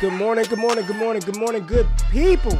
Good morning, good morning, good morning, good morning, good people.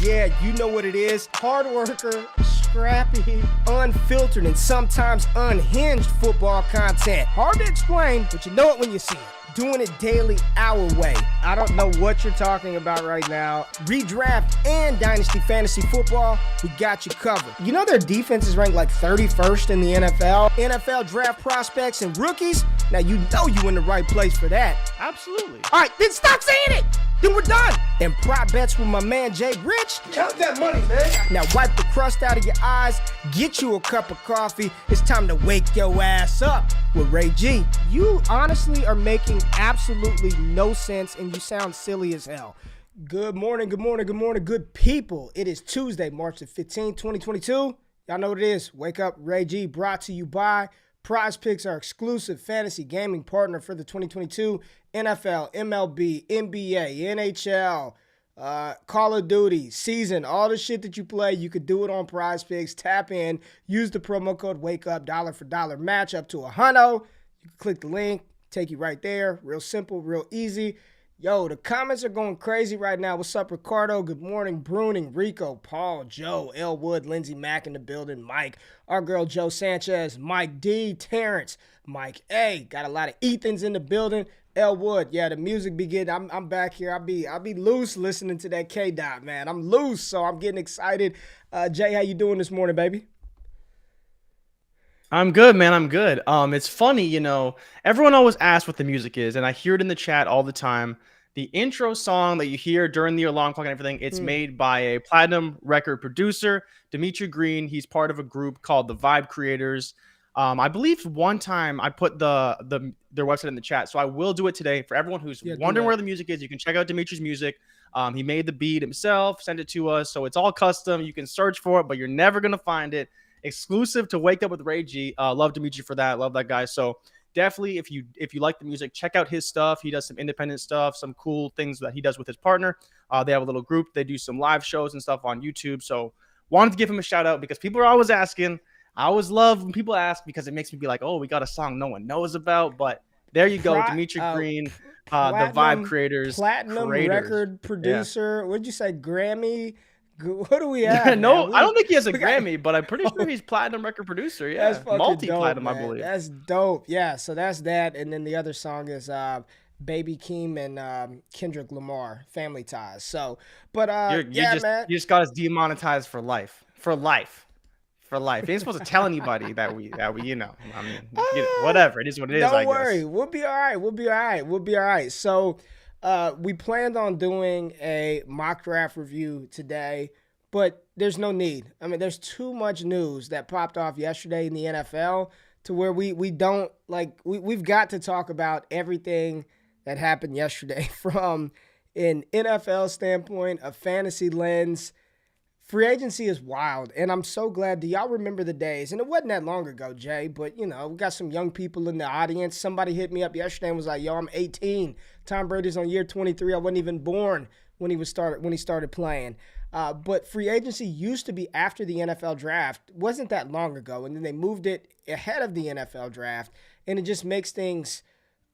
Yeah, you know what it is. Hard worker, scrappy, unfiltered, and sometimes unhinged football content. Hard to explain, but you know it when you see it. Doing it daily our way. I don't know what you're talking about right now. Redraft and Dynasty Fantasy Football, we got you covered. You know their defense is ranked like 31st in the NFL? NFL draft prospects and rookies? Now you know you in the right place for that. Absolutely. All right, then stop saying it. Then we're done. And prop bets with my man Jay Rich. Count that money, man. Now wipe the crust out of your eyes, get you a cup of coffee. It's time to wake your ass up with Ray G. You honestly are making absolutely no sense and you sound silly as hell. Good morning, good morning, good morning, good people. It is Tuesday, March the 15th, 2022. Y'all know what it is. Wake up, Ray G, brought to you by Prize Picks, our exclusive fantasy gaming partner for the 2022 NFL, MLB, NBA, NHL, Call of Duty, season, all the shit that you play, you could do it on Prize Picks. Tap in, use the promo code WAKEUP, dollar for dollar match up to $100. You can click the link, take you right there. Real simple, real easy. Yo, the comments are going crazy right now. What's up, Ricardo? Good morning, Bruning, Rico, Paul, Joe, Elwood, Lindsey Mack in the building, Mike, our girl Joe Sanchez, Mike D, Terrence, Mike A. Got a lot of Ethans in the building. Elwood, yeah, the music be getting. I'm back here. I'll be loose listening to that K-Dot, man. I'm loose, so I'm getting excited. Jay, how you doing this morning, baby? I'm good, man. I'm good. It's funny, you know, everyone always asks what the music is, and I hear it in the chat all the time. The intro song that you hear during the alarm clock and everything, it's made by a platinum record producer, Dimitri Green. He's part of a group called the Vibe Creators. I believe one time I put their website in the chat, so I will do it today for everyone who's wondering where the music is. You can check out Dimitri's music. He made the beat himself, sent it to us, so it's all custom. You can search for it, but you're never gonna find it. Exclusive to Wake Up with Ray G. Love Dimitri for that. Love that guy. So definitely, if you like the music, check out his stuff. He does some independent stuff, some cool things that he does with his partner. They have a little group. They do some live shows and stuff on YouTube. So wanted to give him a shout out because people are always asking. I always love when people ask because it makes me be like, oh, we got a song no one knows about. But there you go, Dimitri Green, the Vibe Creators. Platinum record producer. Yeah. What'd you say, Grammy? What do we have? No, I don't think he has a Grammy, but I'm pretty sure he's platinum record producer. Yeah, that's multi-platinum, dope, I believe. That's dope. Yeah, so that's that. And then the other song is Baby Keem and Kendrick Lamar, Family Ties. So, but man. You just got us demonetized for life. For life. You ain't supposed to tell anybody that we you know. I mean, whatever. It is what it is, I guess. Don't worry. We'll be all right. So, we planned on doing a mock draft review today, but there's no need. I mean, there's too much news that popped off yesterday in the NFL to where we don't we've got to talk about everything that happened yesterday from an NFL standpoint, a fantasy lens. Free agency is wild, and I'm so glad. Do y'all remember the days? And it wasn't that long ago, Jay, but, you know, we got some young people in the audience. Somebody hit me up yesterday and was like, yo, I'm 18. Tom Brady's on year 23. I wasn't even born when he started playing. But free agency used to be after the NFL draft. It wasn't that long ago, and then they moved it ahead of the NFL draft, and it just makes things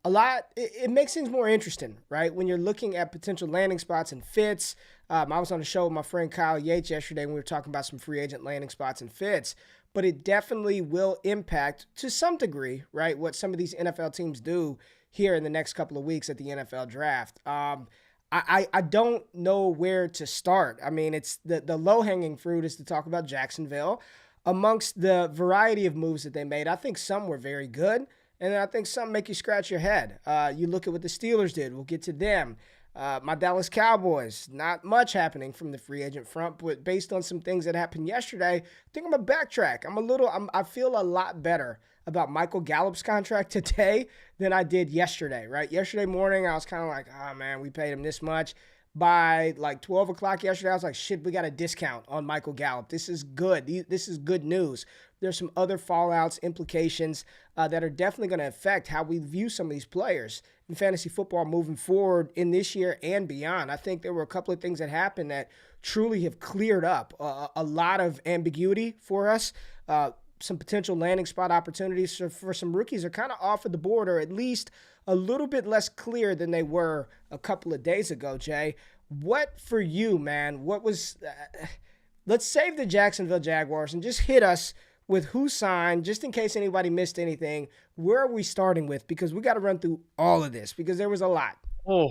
it makes things more interesting, right? When you're looking at potential landing spots and fits. I was on the show with my friend Kyle Yates yesterday, and we were talking about some free agent landing spots and fits, but it definitely will impact to some degree, right, what some of these NFL teams do here in the next couple of weeks at the NFL draft. I don't know where to start. I mean, it's the low-hanging fruit is to talk about Jacksonville. Amongst the variety of moves that they made, I think some were very good, and I think some make you scratch your head. You look at what the Steelers did. We'll get to them. My Dallas Cowboys, not much happening from the free agent front, but based on some things that happened yesterday, I think I'm going to backtrack. I feel a lot better about Michael Gallup's contract today than I did yesterday, right? Yesterday morning, I was kind of like, oh, man, we paid him this much. By like 12 o'clock yesterday, I was like, shit, we got a discount on Michael Gallup. This is good. This is good news. There's some other fallouts, implications that are definitely going to affect how we view some of these players in fantasy football moving forward in this year and beyond. I think there were a couple of things that happened that truly have cleared up a lot of ambiguity for us. some potential landing spot opportunities for some rookies are kind of off of the board, or at least a little bit less clear than they were a couple of days ago, Jay. What for you, man? What was let's save the Jacksonville Jaguars and just hit us with who signed, just in case anybody missed anything. Where are we starting with? Because we got to run through all of this because there was a lot. Oh,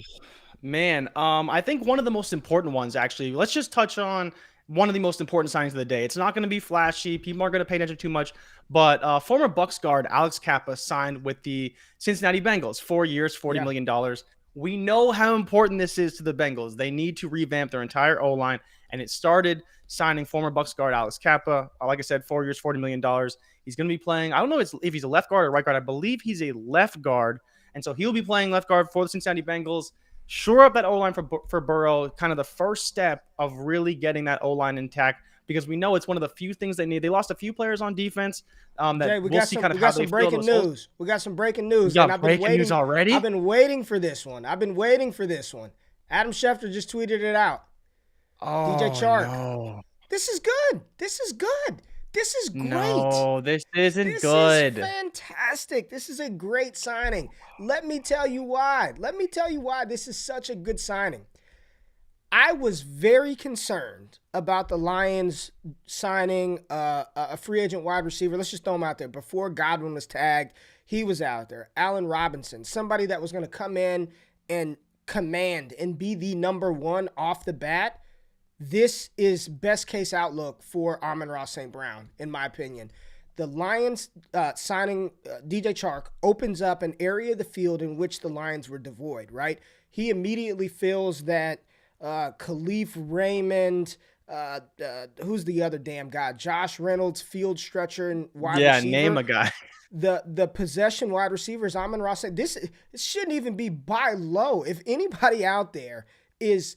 man. I think one of the most important ones, actually, let's just touch on one of the most important signings of the day. It's not going to be flashy. People aren't going to pay attention too much. But former Bucs guard Alex Kappa signed with the Cincinnati Bengals. 4 years, $40 million. We know how important this is to the Bengals. They need to revamp their entire O-line, and it started signing former Bucs guard Alex Kappa. Like I said, 4 years, $40 million. He's going to be playing, I don't know if he's a left guard or right guard. I believe he's a left guard, and so he'll be playing left guard for the Cincinnati Bengals. Shore up that O-line for Burrow, kind of the first step of really getting that O-line intact, because we know it's one of the few things they need. They lost a few players on defense. Jay, we got some breaking news. We got some breaking news. I've been waiting news already? I've been waiting for this one. Adam Schefter just tweeted it out. Oh, DJ Chark. No. This is good. This is great. No, this isn't good. This is fantastic. This is a great signing. Let me tell you why. This is such a good signing. I was very concerned about the Lions signing a free agent wide receiver. Let's just throw him out there. Before Godwin was tagged, he was out there. Allen Robinson, somebody that was going to come in and command and be the number one off the bat. This is best case outlook for Amon-Ra St. Brown, in my opinion. The Lions signing DJ Chark opens up an area of the field in which the Lions were devoid, right? He immediately fills that Khalif Raymond, who's the other damn guy? Josh Reynolds, field stretcher and wide receiver. Yeah, name a guy. The possession wide receivers, Amon-Ra St. This shouldn't even be buy low. If anybody out there is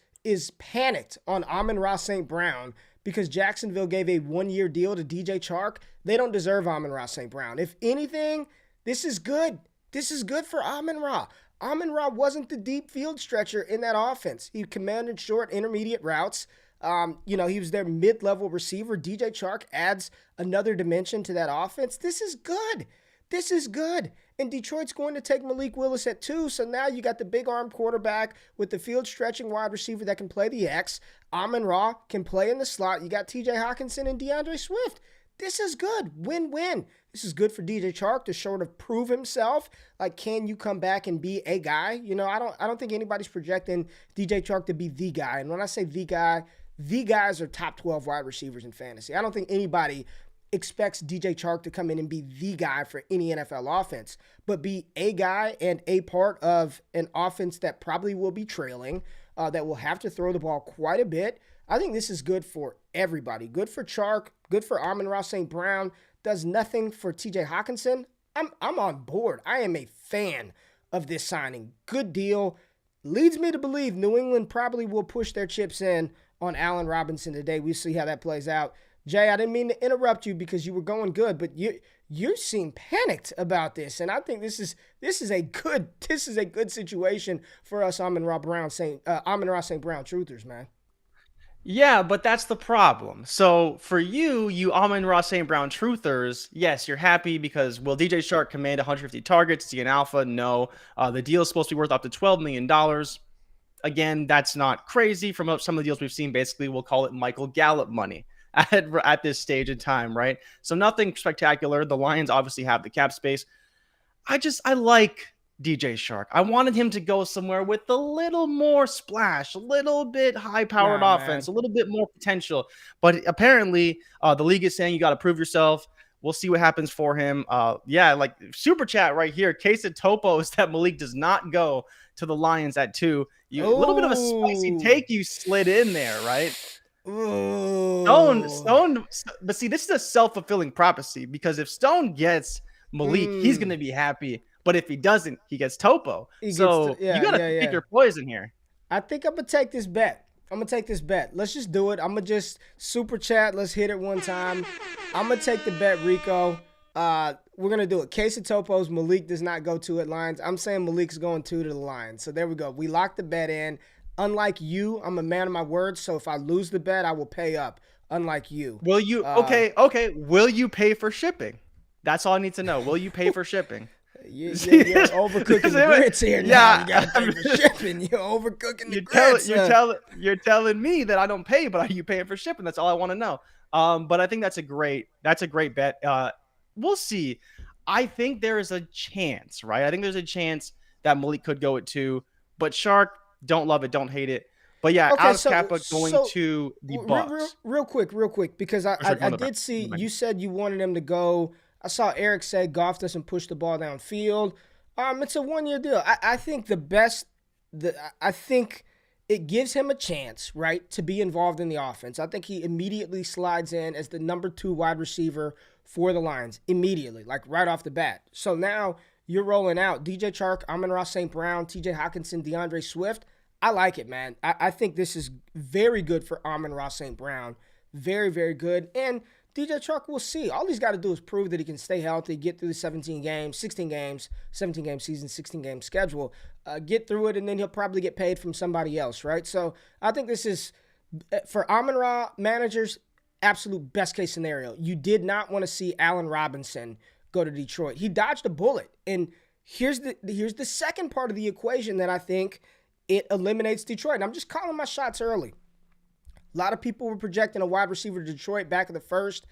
panicked on Amon-Ra St. Brown because Jacksonville gave a 1-year deal to DJ Chark, they don't deserve Amon-Ra St. Brown. If anything, this is good. This is good for Amon-Ra. Amon-Ra wasn't the deep field stretcher in that offense. He commanded short, intermediate routes. He was their mid-level receiver. DJ Chark adds another dimension to that offense. This is good. And Detroit's going to take Malik Willis at 2, so now you got the big arm quarterback with the field-stretching wide receiver that can play the X. Amon-Ra can play in the slot. You got TJ Hawkinson and DeAndre Swift. This is good. Win-win. This is good for DJ Chark to sort of prove himself. Like, can you come back and be a guy? I don't think anybody's projecting DJ Chark to be the guy. And when I say the guys are top 12 wide receivers in fantasy. I don't think anybody expects DJ Chark to come in and be the guy for any NFL offense, but be a guy and a part of an offense that probably will be trailing, that will have to throw the ball quite a bit. I think this is good for everybody. Good for Chark, good for Amon-Ra St. Brown, does nothing for TJ Hawkinson. I'm on board. I am a fan of this signing. Good deal. Leads me to believe New England probably will push their chips in on Allen Robinson today. We'll see how that plays out. Jay, I didn't mean to interrupt you because you were going good, but you seem panicked about this, and I think this is a good situation for us Amon-Ra St. Brown truthers, man. Yeah, but that's the problem. So for you Amon-Ra St. Brown truthers, yes, you're happy because will DJ Chark command 150 targets? See an alpha? No. The deal is supposed to be worth up to $12 million. Again, that's not crazy. From some of the deals we've seen, basically, we'll call it Michael Gallup money at this stage in time, right? So nothing spectacular. The Lions obviously have the cap space. I like DJ Chark. I wanted him to go somewhere with a little more splash, a little bit high-powered offense, a little bit more potential. But apparently, the league is saying you got to prove yourself. We'll see what happens for him. Like super chat right here. Case of Topo is that Malik does not go to the Lions at 2. A little bit of a spicy take you slid in there, right? Stone. But see, this is a self-fulfilling prophecy because if Stone gets Malik, he's going to be happy. But if he doesn't, he gets Topo. You got to pick your poison here. I think I'm going to take this bet. Let's just do it. I'm going to just super chat. Let's hit it one time. I'm going to take the bet, Rico. We're going to do it. Case of Topos, Malik does not go 2 at Lions. I'm saying Malik's going 2 to the Lions. So there we go. We locked the bet in. Unlike you, I'm a man of my word. So if I lose the bet, I will pay up unlike you. Will you? Okay. Will you pay for shipping? That's all I need to know. Will you pay for shipping? You're overcooking the grits here now. Yeah, You gotta pay for shipping. You're overcooking the grits. You're telling me that I don't pay, but are you paying for shipping? That's all I want to know. But I think that's a great bet. We'll see. I think there is a chance, right? I think there's a chance that Malik could go at 2, but Shark, don't love it, don't hate it. But yeah, Okay, Alex Kappa going to the Bucks. Real quick, because I did see you said you wanted him to go. I saw Eric say Goff doesn't push the ball downfield. It's a 1-year deal. I think I think it gives him a chance, right, to be involved in the offense. I think he immediately slides in as the number 2 wide receiver for the Lions immediately, like right off the bat. So now you're rolling out DJ Chark, Amon-Ra St. Brown, TJ Hawkinson, DeAndre Swift. I like it, man. I think this is very good for Amon-Ra St. Brown. Very, very good. And DJ Chark, we'll see. All he's got to do is prove that he can stay healthy, get through the 17 game season, 16-game schedule, get through it, and then he'll probably get paid from somebody else, right? So I think this is, for Amon-Ra managers, absolute best-case scenario. You did not want to see Allen Robinson go to Detroit. He dodged a bullet. And here's the second part of the equation that I think it eliminates Detroit. And I'm just calling my shots early. A lot of people were projecting a wide receiver to Detroit back in the first.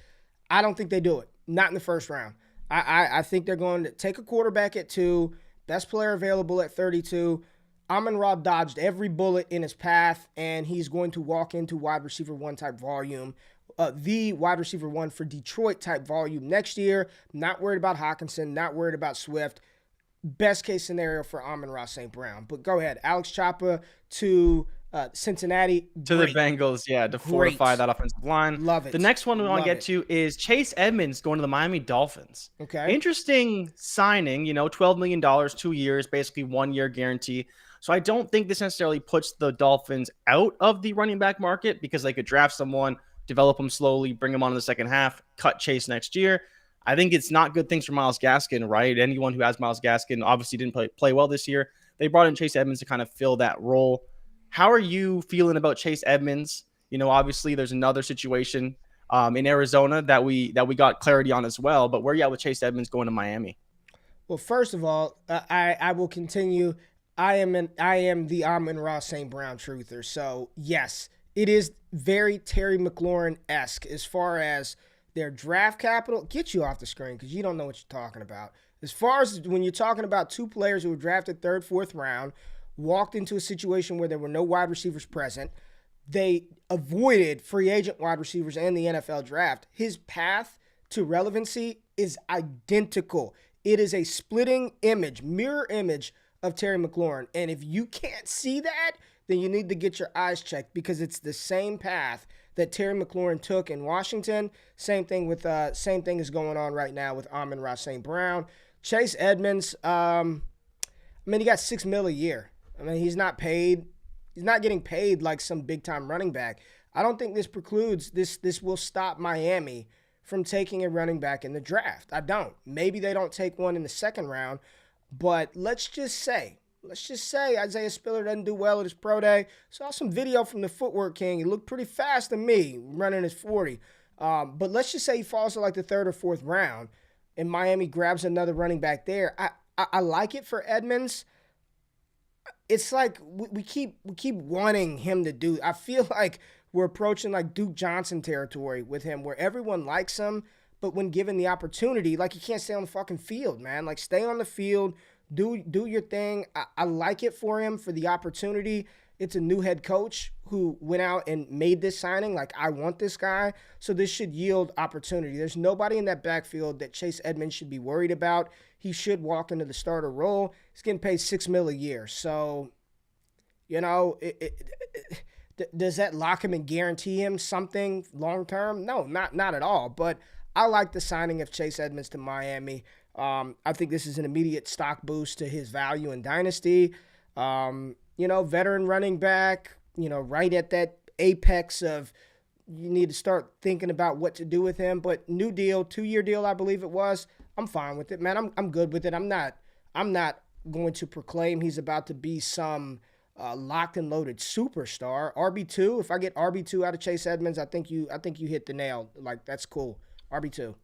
I don't think they do it. Not in the first round. I think they're going to take a quarterback at 2, best player available at 32. Amon-Ra dodged every bullet in his path, and he's going to walk into wide receiver 1 type volume. The wide receiver 1 for Detroit type volume next year. Not worried about Hawkinson, not worried about Swift. Best case scenario for Amon-Ra St. Brown. But go ahead. Alex Chapa to Cincinnati. To the Bengals, to fortify that offensive line. Love it. The next one we want to get to is Chase Edmonds going to the Miami Dolphins. Okay. Interesting signing, $12 million, 2 years, basically 1-year guarantee. So I don't think this necessarily puts the Dolphins out of the running back market because they could draft someone, develop them slowly, bring them on in the second half, cut Chase next year. I think it's not good things for Myles Gaskin, right? Anyone who has Myles Gaskin obviously didn't play well this year. They brought in Chase Edmonds to kind of fill that role. How are you feeling about Chase Edmonds? Obviously there's another situation in Arizona that we got clarity on as well. But where are you at with Chase Edmonds going to Miami? Well, first of all, I will continue. I am the Amon-Ra St. Brown truther. So yes, it is very Terry McLaurin-esque as far as their draft capital. Get you off the screen because you don't know what you're talking about. As far as when you're talking about 2 players who were drafted 3rd, 4th round, walked into a situation where there were no wide receivers present, they avoided free agent wide receivers and the NFL draft. His path to relevancy is identical. It is a splitting image, mirror image of Terry McLaurin. And if you can't see that, then you need to get your eyes checked because it's the same path that Terry McLaurin took in Washington. Same thing is going on right now with Amon-Ra St. Brown. Chase Edmonds, he got $6 million a year. He's not paid. He's not getting paid like some big-time running back. I don't think this precludes this will stop Miami from taking a running back in the draft. I don't. Maybe they don't take one in the 2nd round, but let's just say Isaiah Spiller doesn't do well at his pro day. Saw some video from the Footwork King. He looked pretty fast to me, running his 40. But let's just say he falls to like the 3rd or 4th round, and Miami grabs another running back there. I like it for Edmonds. It's like we keep wanting him to do. I feel like we're approaching like Duke Johnson territory with him, where everyone likes him, but when given the opportunity, like, he can't stay on the fucking field, man. Like, stay on the field. Do your thing. I like it for him for the opportunity. It's a new head coach who went out and made this signing. Like, I want this guy. So this should yield opportunity. There's nobody in that backfield that Chase Edmonds should be worried about. He should walk into the starter role. He's getting paid $6 million a year. So, does that lock him and guarantee him something long term? No, not at all. But I like the signing of Chase Edmonds to Miami. I think this is an immediate stock boost to his value in Dynasty. Veteran running back, right at that apex of you need to start thinking about what to do with him. But new deal, 2-year deal, I believe it was. I'm fine with it, man. I'm good with it. I'm not going to proclaim he's about to be some locked and loaded superstar. RB2. If I get RB2 out of Chase Edmonds, I think you hit the nail. Like, that's cool. RB2.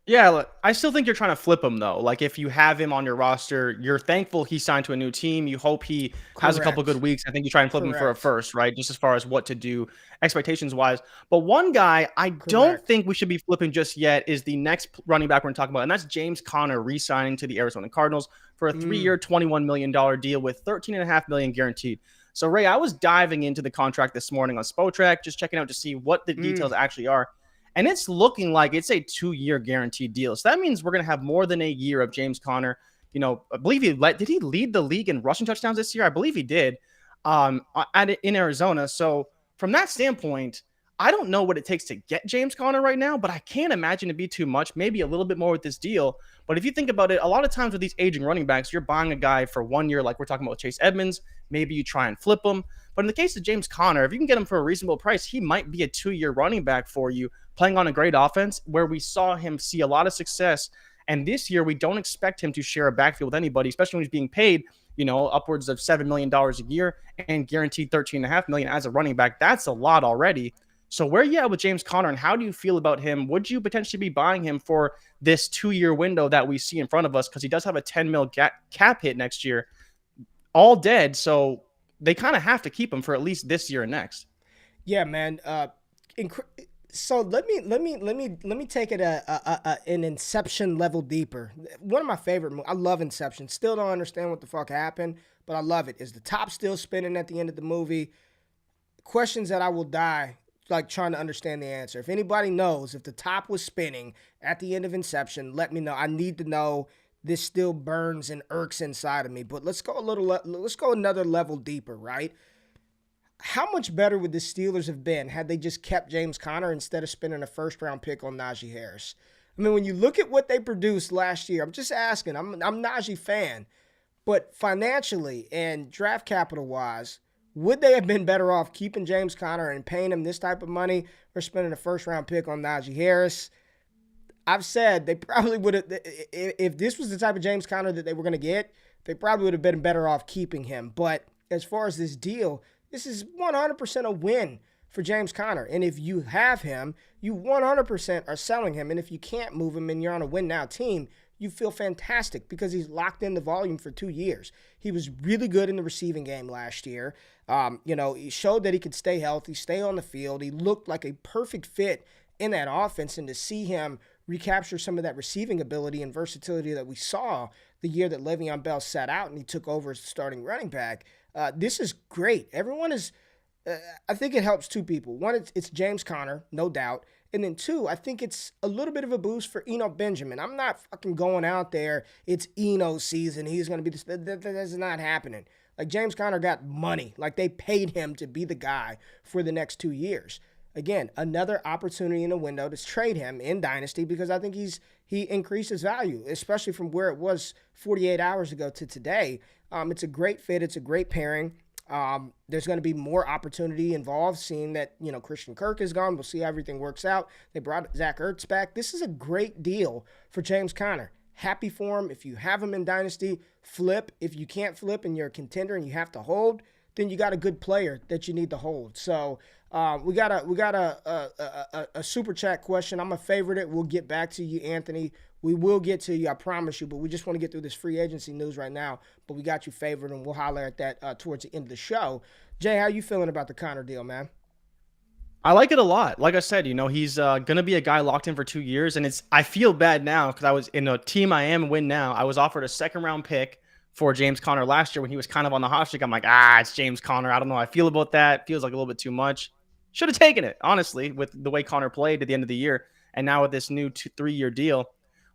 Yeah, I still think you're trying to flip him though. Like if you have him on your roster, you're thankful he signed to a new team. You hope he has a couple good Correct. weeks. I think you try and flip him for a Correct. first, right? Just as far as what to do expectations wise. But one guy I don't Correct. think we should be flipping just yet is the next running back we're going to talk about, and that's James Conner re-signing to the Arizona Cardinals for a 3-year, $21 million deal with $13.5 million guaranteed. So Ray, I was diving into the contract this morning on Spotrac, just checking out to see what the details actually are. And it's looking like it's a 2-year guaranteed deal. So that means we're going to have more than a year of James Conner. You know, I believe did he lead the league in rushing touchdowns this year? I believe he did in Arizona. So from that standpoint, I don't know what it takes to get James Conner right now, but I can't imagine it'd be too much, maybe a little bit more with this deal. But if you think about it, a lot of times with these aging running backs, you're buying a guy for 1 year, like we're talking about with Chase Edmonds. Maybe you try and flip him. But in the case of James Conner, if you can get him for a reasonable price, he might be a 2-year running back for you, playing on a great offense where we saw him see a lot of success. And this year, we don't expect him to share a backfield with anybody, especially when he's being paid, upwards of $7 million a year and guaranteed $13.5 million as a running back. That's a lot already. So where are you at with James Conner, and how do you feel about him? Would you potentially be buying him for this 2-year window that we see in front of us? Because he does have a $10 million cap hit next year, all dead. So they kind of have to keep him for at least this year and next. Yeah, man. So let me take it an Inception level deeper. One of my favorite movies. I love Inception. Still don't understand what the fuck happened, but I love it. Is the top still spinning at the end of the movie? Questions that I will die like trying to understand the answer. If anybody knows if the top was spinning at the end of Inception, let me know. I need to know. This still burns and irks inside of me. But let's go another level deeper, right? How much better would the Steelers have been had they just kept James Conner instead of spending a first-round pick on Najee Harris? I mean, when you look at what they produced last year, I'm just asking. I'm a Najee fan, but financially and draft capital-wise, would they have been better off keeping James Conner and paying him this type of money or spending a first-round pick on Najee Harris? I've said they probably would have, if this was the type of James Conner that they were going to get, they probably would have been better off keeping him. But as far as this deal, this is 100% a win for James Conner. And if you have him, you 100% are selling him. And if you can't move him and you're on a win-now team, you feel fantastic because he's locked in the volume for 2 years. He was really good in the receiving game last year. He showed that he could stay healthy, stay on the field. He looked like a perfect fit in that offense. And to see him recapture some of that receiving ability and versatility that we saw the year that Le'Veon Bell sat out and he took over as the starting running back, this is great. Everyone is, I think it helps two people. One, it's James Conner, no doubt. And then two, I think it's a little bit of a boost for Eno Benjamin. I'm not fucking going out there. It's Eno season. He's going to be this. That's not happening. Like, James Conner got money. Like, they paid him to be the guy for the next 2 years. Again, another opportunity in a window to trade him in Dynasty because I think he increased his value, especially from where it was 48 hours ago to today. It's a great fit. It's a great pairing. There's going to be more opportunity involved, seeing that, Christian Kirk is gone. We'll see how everything works out. They brought Zach Ertz back. This is a great deal for James Conner. Happy for him. If you have him in Dynasty, flip. If you can't flip and you're a contender and you have to hold, then you got a good player that you need to hold. So we got a super chat question. I'm a favorite it. We'll get back to you, Anthony. We will get to you, I promise you, but we just want to get through this free agency news right now. But we got you favored, and we'll holler at that towards the end of the show. Jay, how you feeling about the Conner deal, man? I like it a lot. Like I said, he's going to be a guy locked in for 2 years. And I feel bad now because I was in a team I am win now. I was offered a second-round pick for James Conner last year when he was kind of on the hot streak. I'm like, it's James Conner. I don't know how I feel about that. Feels like a little bit too much. Should have taken it, honestly, with the way Conner played at the end of the year. And now with this new 3-year deal.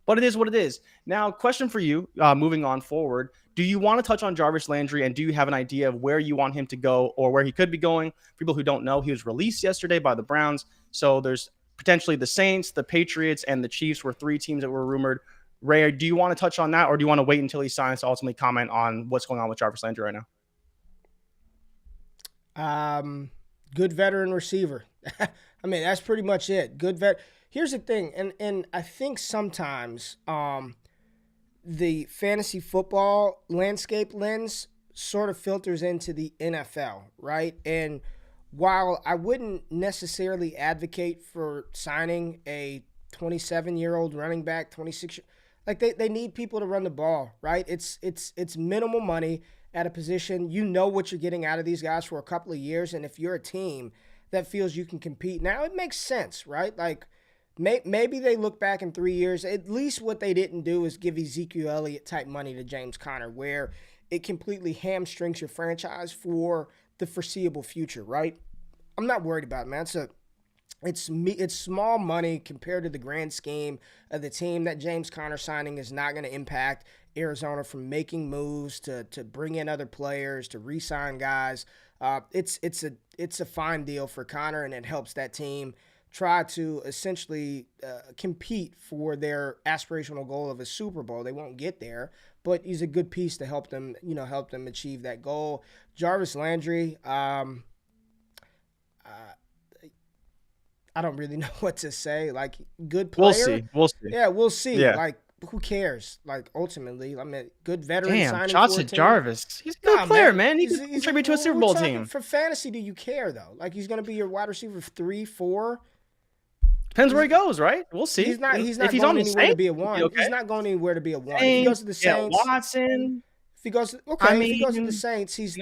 But it is what it is. Now, question for you, moving on forward. Do you want to touch on Jarvis Landry, and do you have an idea of where you want him to go or where he could be going? For people who don't know, he was released yesterday by the Browns. So there's potentially the Saints, the Patriots, and the Chiefs were 3 teams that were rumored. Ray, do you want to touch on that, or do you want to wait until he signs to ultimately comment on what's going on with Jarvis Landry right now? Good veteran receiver. I mean, that's pretty much it. Good vet. Here's the thing, and I think sometimes the fantasy football landscape lens sort of filters into the NFL, right? And while I wouldn't necessarily advocate for signing a 27-year-old running back, 26, like they need people to run the ball, right? It's minimal money at a position. You know what you're getting out of these guys for a couple of years, and if you're a team that feels you can compete now, it makes sense, right? Like maybe they look back in 3 years. At least what they didn't do is give Ezekiel Elliott type money to James Conner, where it completely hamstrings your franchise for the foreseeable future, right? I'm not worried about it, man. It's small money compared to the grand scheme of the team. That James Conner signing is not going to impact Arizona from making moves to bring in other players, to re-sign guys. It's a fine deal for Conner, and it helps that team try to essentially compete for their aspirational goal of a Super Bowl. They won't get there, but he's a good piece to help them achieve that goal. Jarvis Landry, I don't really know what to say. Like, good player. We'll see. Yeah, we'll see. Yeah. Like, who cares? Like, ultimately, I mean, good veteran signing. Damn, shots at Jarvis. He's a good player, man. He can contribute to a Super Bowl team. For fantasy, do you care, though? Like, he's going to be your wide receiver 3, 4. Depends where he goes, right? We'll see. He's not going anywhere to be a 1. Okay. He's not going anywhere to be a 1. If he goes to the Saints. Watson. If he goes to the Saints, he's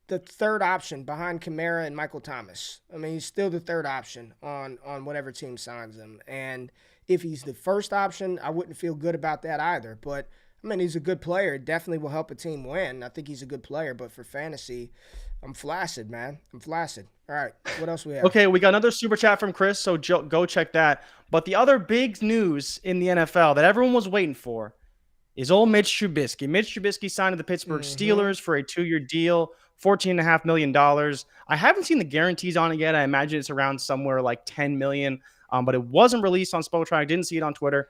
the third option behind Kamara and Michael Thomas. I mean, he's still the third option on whatever team signs him. And if he's the first option, I wouldn't feel good about that either. But, I mean, he's a good player. Definitely will help a team win. I think he's a good player. But for fantasy, I'm flaccid, man. I'm flaccid. All right, what else we have? Okay, we got another super chat from Chris, so go check that. But the other big news in the NFL that everyone was waiting for is old Mitch Trubisky. Mitch Trubisky signed to the Pittsburgh Steelers for a 2-year deal, $14.5 million. I haven't seen the guarantees on it yet. I imagine it's around somewhere like $10 million, but it wasn't released on Spotrac. I didn't see it on Twitter.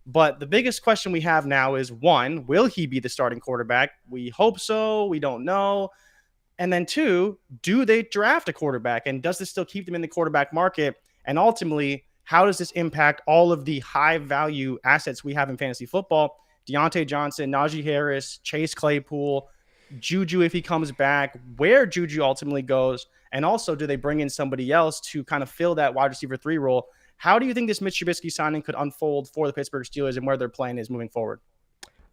But the biggest question we have now is, one, will he be the starting quarterback? We hope so. We don't know. And then 2, do they draft a quarterback? And does this still keep them in the quarterback market? And ultimately, how does this impact all of the high-value assets we have in fantasy football? Deontay Johnson, Najee Harris, Chase Claypool, Juju if he comes back, where Juju ultimately goes, and also do they bring in somebody else to kind of fill that wide receiver 3 role? How do you think this Mitch Trubisky signing could unfold for the Pittsburgh Steelers and where their plan is moving forward?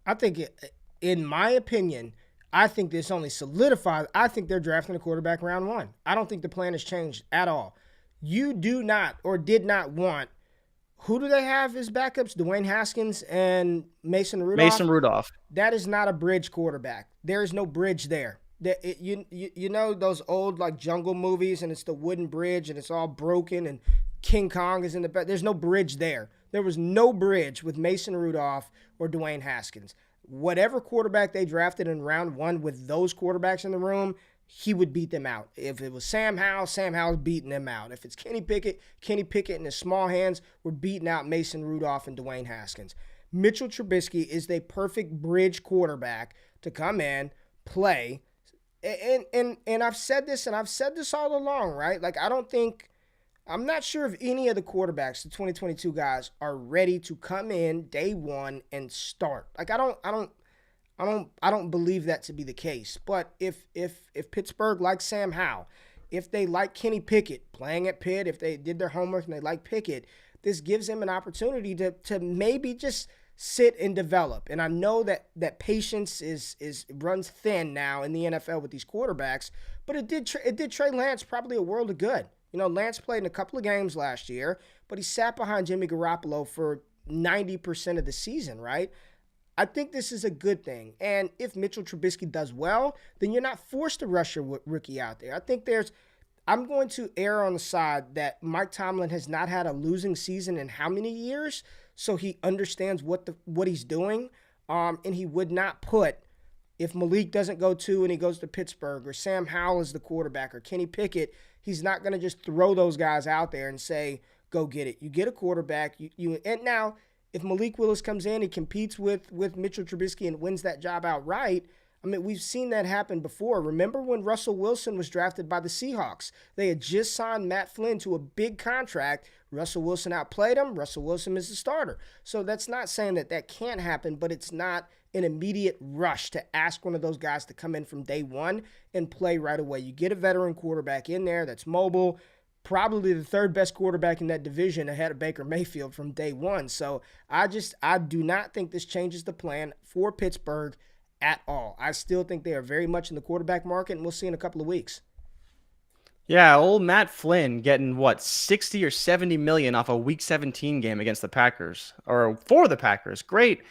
I think, in my opinion, I think this only solidifies. I think they're drafting a quarterback round 1. I don't think the plan has changed at all. You do not or did not want. Who do they have as backups? Dwayne Haskins and Mason Rudolph. That is not a bridge quarterback. There is no bridge there. You know those old like jungle movies, and it's the wooden bridge and it's all broken and King Kong is in the back. There's no bridge there. There was no bridge with Mason Rudolph or Dwayne Haskins. Whatever quarterback they drafted in round 1 with those quarterbacks in the room, he would beat them out. If it was Sam Howell's beating them out. If it's Kenny Pickett in his small hands, we're beating out Mason Rudolph and Dwayne Haskins. Mitchell Trubisky is the perfect bridge quarterback to come in, play. And I've said this, and I've said this all along, right? Like, I'm not sure if any of the quarterbacks, the 2022 guys, are ready to come in day 1 and start. Like, I don't believe that to be the case. But if Pittsburgh likes Sam Howell, if they like Kenny Pickett playing at Pitt, if they did their homework and they like Pickett, this gives them an opportunity to maybe just sit and develop. And I know that patience runs thin now in the NFL with these quarterbacks, but it did Trey Lance probably a world of good. You know, Lance played in a couple of games last year, but he sat behind Jimmy Garoppolo for 90% of the season, right? I think this is a good thing. And if Mitchell Trubisky does well, then you're not forced to rush your rookie out there. I think I'm going to err on the side that Mike Tomlin has not had a losing season in how many years, so he understands what he's doing. And he would not put, if Malik doesn't go 2 and he goes to Pittsburgh, or Sam Howell is the quarterback, or Kenny Pickett, he's not going to just throw those guys out there and say, go get it. You get a quarterback. And now, if Malik Willis comes in, he competes with Mitchell Trubisky and wins that job outright. I mean, we've seen that happen before. Remember when Russell Wilson was drafted by the Seahawks? They had just signed Matt Flynn to a big contract. Russell Wilson outplayed him. Russell Wilson is the starter. So that's not saying that can't happen, but it's not an immediate rush to ask one of those guys to come in from day one and play right away. You get a veteran quarterback in there that's mobile, probably the third best quarterback in that division ahead of Baker Mayfield from day one. So I do not think this changes the plan for Pittsburgh at all. I still think they are very much in the quarterback market, and we'll see in a couple of weeks. Yeah, old Matt Flynn getting 60 or 70 million off a Week 17 game against the Packers, or for the Packers. Great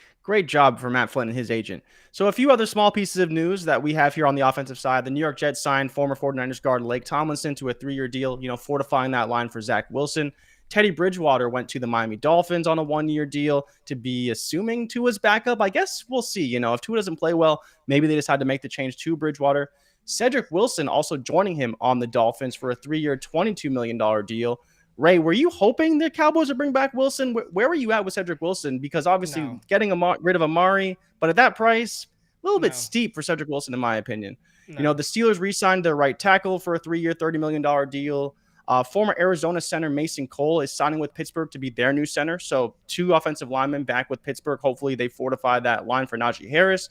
job for Matt Flynn and his agent. So a few other small pieces of news that we have here on the offensive side. The New York Jets signed former 49ers guard Lake Tomlinson to a 3-year deal, fortifying that line for Zach Wilson. Teddy Bridgewater went to the Miami Dolphins on a 1-year deal to be assuming Tua's backup. I guess we'll see. If Tua doesn't play well, maybe they decide to make the change to Bridgewater. Cedric Wilson also joining him on the Dolphins for a 3-year, $22 million deal. Ray, were you hoping the Cowboys would bring back Wilson? Where were you at with Cedric Wilson? Because obviously getting rid of Amari, but at that price, a little bit steep for Cedric Wilson, in my opinion. The Steelers re-signed their right tackle for a 3-year, $30 million deal. Former Arizona center Mason Cole is signing with Pittsburgh to be their new center. So 2 offensive linemen back with Pittsburgh. Hopefully they fortify that line for Najee Harris.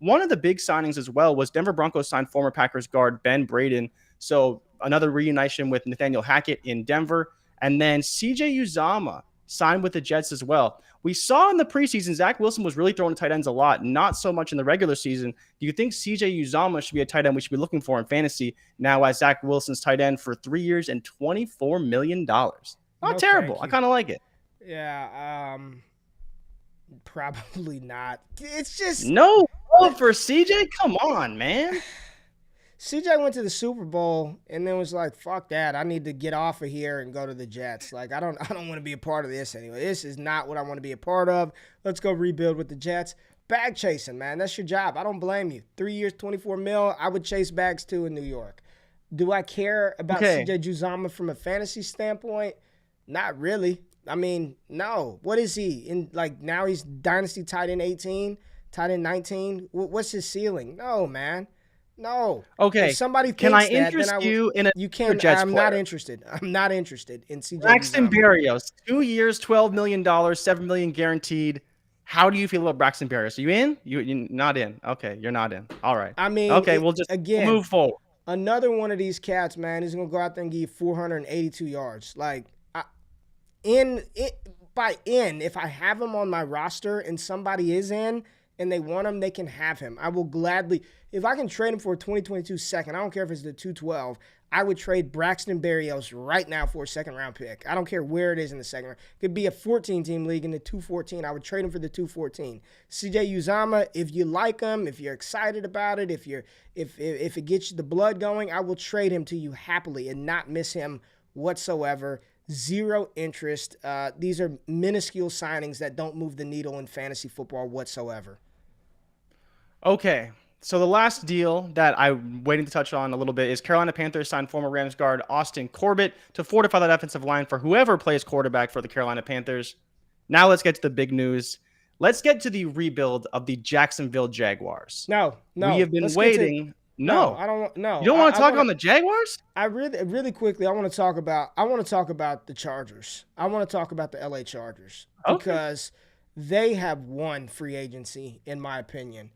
One of the big signings as well was Denver Broncos signed former Packers guard Ben Braden. So another reunition with Nathaniel Hackett in Denver. And then CJ Uzomah signed with the Jets as well. We saw in the preseason, Zach Wilson was really throwing tight ends a lot, not so much in the regular season. Do you think CJ Uzomah should be a tight end we should be looking for in fantasy now as Zach Wilson's tight end for 3 years and $24 million? Not terrible. I kind of like it. Yeah, probably not. It's just no for CJ. Come on, man. CJ went to the Super Bowl and then was like, "Fuck that! I need to get off of here and go to the Jets. Like, I don't want to be a part of this anyway. This is not what I want to be a part of. Let's go rebuild with the Jets." Bag chasing, man. That's your job. I don't blame you. 3 years, 24 mil. I would chase bags too in New York. Do I care about CJ Uzomah from a fantasy standpoint? Not really. I mean, no. What is he? Now he's Dynasty tight end 18, tight end 19. What's his ceiling? No, man. No. Okay. If somebody thinks can I interest you in a Jets I'm player? not interested. I'm not interested in CJ Braxton Uzomah. Berrios, 2 years, $12 million, $7 million guaranteed. How do you feel about Braxton Berrios? Are you in? You're not in. Okay, you're not in. All right. I mean, okay, we'll move forward. Another one of these cats, man, is going to go out there and give you 482 yards. If I have him on my roster and somebody is in and they want him, they can have him. I will gladly, if I can trade him for a 2022 second, I don't care if it's the 212, I would trade Braxton Berrios right now for a second-round pick. I don't care where it is in the second round. It could be a 14-team league in the 214. I would trade him for the 214. CJ Uzomah, if you like him, if you're excited about it, if it gets the blood going, I will trade him to you happily and not miss him whatsoever. Zero interest. These are minuscule signings that don't move the needle in fantasy football whatsoever. Okay. So the last deal that I'm waiting to touch on a little bit is Carolina Panthers signed former Rams guard Austin Corbett to fortify that offensive line for whoever plays quarterback for the Carolina Panthers. Now let's get to the big news. Let's get to the rebuild of the Jacksonville Jaguars. No. We have been waiting. No, I don't. No, you don't want to talk on the Jaguars? I really quickly. I want to talk about the Chargers. I want to talk about the LA Chargers because they have won free agency, in my opinion.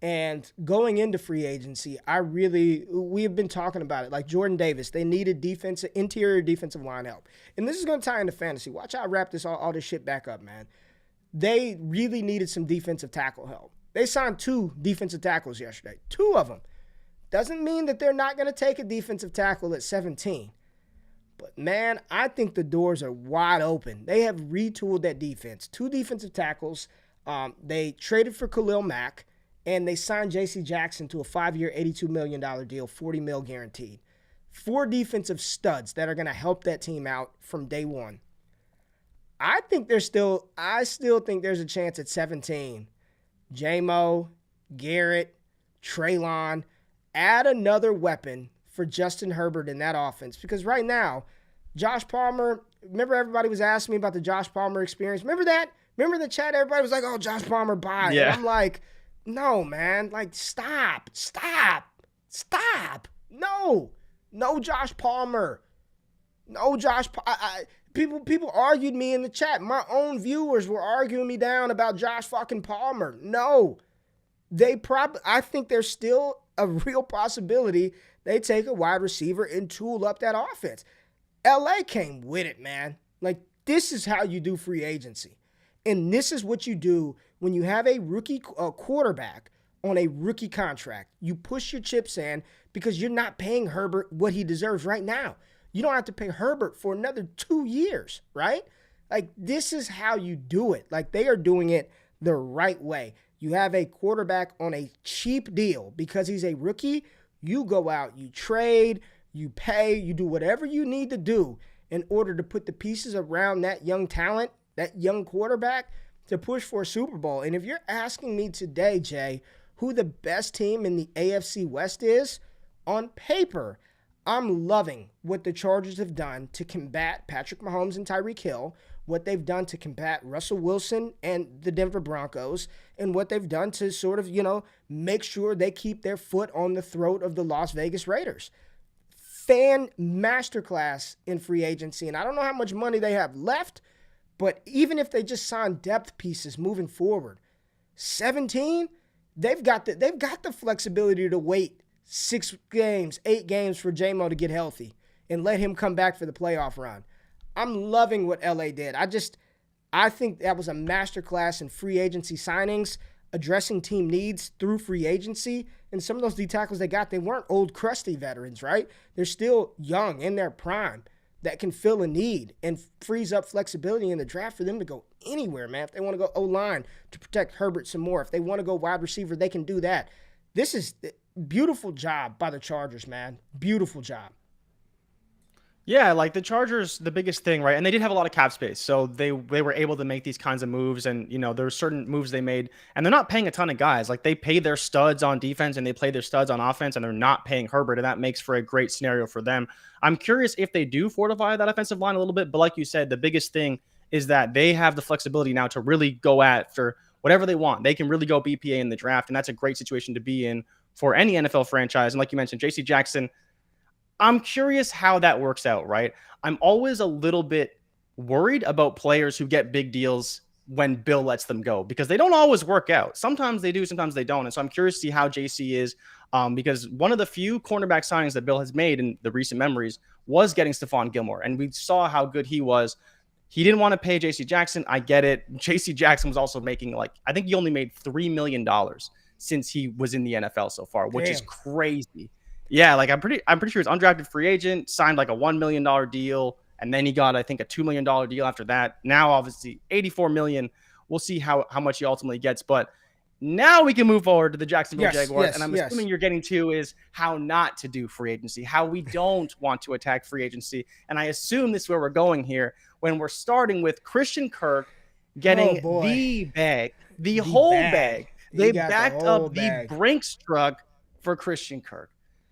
And going into free agency, we have been talking about it. Like Jordan Davis, they needed interior defensive line help. And this is going to tie into fantasy. Watch how I wrap all this shit back up, man. They really needed some defensive tackle help. They signed 2 defensive tackles yesterday. 2 of them. Doesn't mean that they're not going to take a defensive tackle at 17. But, man, I think the doors are wide open. They have retooled that defense. 2 defensive tackles. They traded for Khalil Mack. And they signed J.C. Jackson to a 5-year, $82 million deal, $40 million guaranteed. 4 defensive studs that are going to help that team out from day one. I still think there's a chance at 17. J-Mo, Garrett, Treylon, add another weapon for Justin Herbert in that offense. Because right now, Josh Palmer, remember everybody was asking me about the Josh Palmer experience? Remember that? Remember the chat? Everybody was like, oh, Josh Palmer, bye. Yeah. And I'm like, no, man. Like, stop. No Josh Palmer. No Josh. People argued me in the chat. My own viewers were arguing me down about Josh fucking Palmer. No. I think there's still a real possibility they take a wide receiver and tool up that offense. LA came with it, man. Like, this is how you do free agency. And this is what you do when you have a rookie quarterback on a rookie contract. You push your chips in because you're not paying Herbert what he deserves right now. You don't have to pay Herbert for another 2 years, right? Like, this is how you do it. Like, they are doing it the right way. You have a quarterback on a cheap deal because he's a rookie. You go out, you trade, you pay, you do whatever you need to do in order to put the pieces around that young talent, that young quarterback, to push for a Super Bowl. And if you're asking me today, Jay, who the best team in the AFC West is, on paper, I'm loving what the Chargers have done to combat Patrick Mahomes and Tyreek Hill, what they've done to combat Russell Wilson and the Denver Broncos, and what they've done to sort of, make sure they keep their foot on the throat of the Las Vegas Raiders. Fan masterclass in free agency, and I don't know how much money they have left, but even if they just sign depth pieces moving forward, 17, they've got the flexibility to wait 6 games, 8 games for J-Mo to get healthy and let him come back for the playoff run. I'm loving what LA did. I think that was a masterclass in free agency signings, addressing team needs through free agency. And some of those D tackles they got, they weren't old crusty veterans, right? They're still young in their prime that can fill a need and frees up flexibility in the draft for them to go anywhere, man. If they want to go O-line to protect Herbert some more, if they want to go wide receiver, they can do that. This is beautiful job by the Chargers, man. Beautiful job. Yeah, like the Chargers, the biggest thing, right? And they did have a lot of cap space, so they were able to make these kinds of moves. And there were certain moves they made, and they're not paying a ton of guys. Like, they pay their studs on defense and they play their studs on offense, and they're not paying Herbert, and that makes for a great scenario for them. I'm curious if they do fortify that offensive line a little bit, but like you said, the biggest thing is that they have the flexibility now to really go after whatever they want. They can really go BPA in the draft, and that's a great situation to be in for any NFL franchise. And like you mentioned, J.C. Jackson, I'm curious how that works out, right? I'm always a little bit worried about players who get big deals when Bill lets them go, because they don't always work out. Sometimes they do, sometimes they don't. And so I'm curious to see how JC is, because one of the few cornerback signings that Bill has made in the recent memories was getting Stephon Gilmore. And we saw how good he was. He didn't want to pay JC Jackson. I get it. JC Jackson was also making, I think he only made $3 million since he was in the NFL so far, which is crazy. Yeah, I'm pretty sure he's undrafted free agent, signed a $1 million deal, and then he got, I think, a $2 million deal after that. Now, obviously, $84 million. We'll see how much he ultimately gets. But now we can move forward to the Jacksonville Jaguars. And I'm assuming you're getting to is how not to do free agency, how we don't want to attack free agency. And I assume this is where we're going here when we're starting with Christian Kirk getting the bag, the whole bag. They backed up the Brinks truck for Christian Kirk.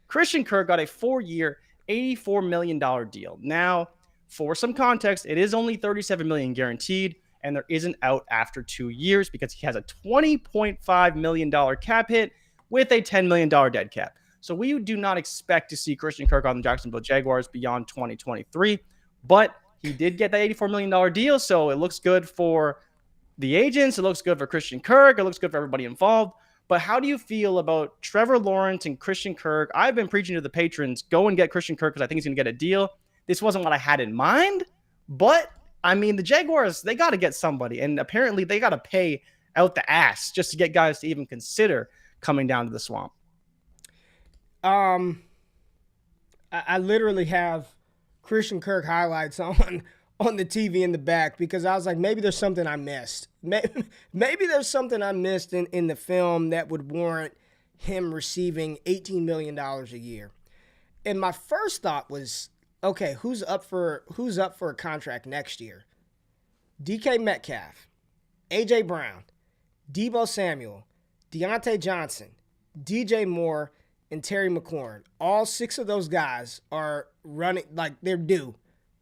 Christian Kirk got a 4-year, $84 million deal. Now, for some context, it is only $37 million guaranteed, and there isn't out after 2 years because he has a $20.5 million cap hit with a $10 million dead cap. So we do not expect to see Christian Kirk on the Jacksonville Jaguars beyond 2023, but he did get that $84 million deal, so it looks good for the agents, it looks good for Christian Kirk, it looks good for everybody involved. But how do you feel about Trevor Lawrence and Christian Kirk? I've been preaching to the patrons, go and get Christian Kirk because I think he's going to get a deal. This wasn't what I had in mind, but I mean, the Jaguars, they got to get somebody, and apparently they got to pay out the ass just to get guys to even consider coming down to the swamp. I literally have Christian Kirk highlights on the TV in the back because I was like, maybe there's something I missed. Maybe there's something I missed in the film that would warrant him receiving $18 million a year. And my first thought was, okay, who's up for a contract next year? DK Metcalf, AJ Brown, Deebo Samuel, Deontay Johnson, DJ Moore, and Terry McLaurin. All 6 of those guys are running they're due.